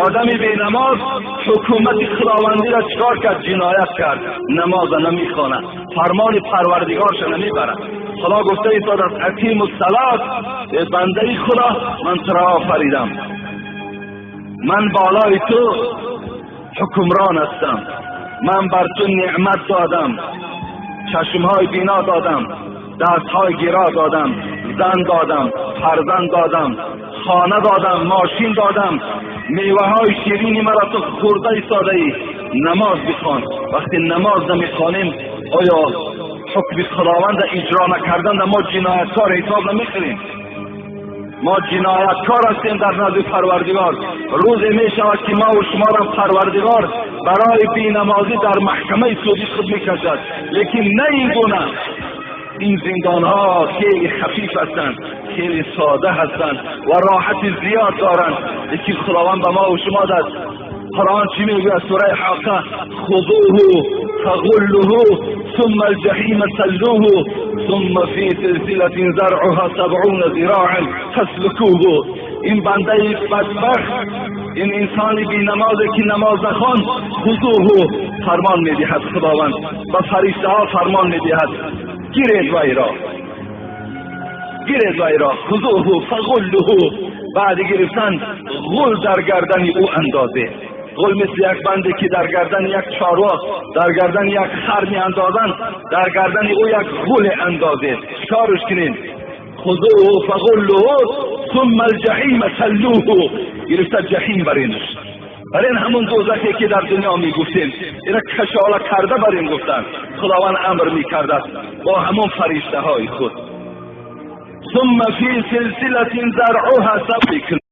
آدمی بی نماز حکومت خداوندی را چکار کرد؟ جنایت کرد. نماز نمیخواند، فرمان پروردگارش نمیبرد. خدا گفته ایستاد از اقیم الصلاة، ای بنده خدا من تو را آفریدم، من بالای تو حکمران هستم، من بر تو نعمت دادم، چشمهای بینا دادم، دستهای گرا دادم، زن دادم، فرزند دادم، خانه دادم، ماشین دادم، میوه های شیرینی مرا تو خورده ایستاده ای. نماز بخوان. وقتی نماز نمیخوانیم آیا حکم خداوند اجرا نکردن ما جنایتکار حساب نمیخوریم؟ ما جنایتکار هستیم در نزد پروردگار. روزی می شود که ما و شما را پروردگار برای بینمازی در محکمه سودی خود میکشد، لیکن نه این گونه. این زندان ها خیلی خفیف هستند، خیلی ساده هستند و راحت زیاد دارند، لیکن خداوند به ما و شما داد. قرآن چی میگه؟ سوره حاقه: خذوه فغلوه ثم الجحیم سلوه ثم فی سلسلة زرعها 70 ذراعا فاسلکوه. این بنده بدبخت، این انسان بی نمازی که نماز نخوان، خذوه فرمان میدهد خداوند، و فرشته ها فرمان میدهد گیرید وی را، گیرید وی را. خذوه فغلوه. بعد گرفتن غل در گردن او اندازه. غل مثل یک بنده که در گردن یک چاروا، در گردن یک خر می اندازند، در گردن او یک غل اندازه. چکارش کنین؟ خذوه فغلوه ثم الجحیم سلوه. گرفته جحیم برینش. برین همون دوزخی که در دنیا می گفتیم، اینا کشاله کرده برین گفتن. خداوند امر می کرده با همون فرشته های خود. ثم فی سلسلة زرعها 70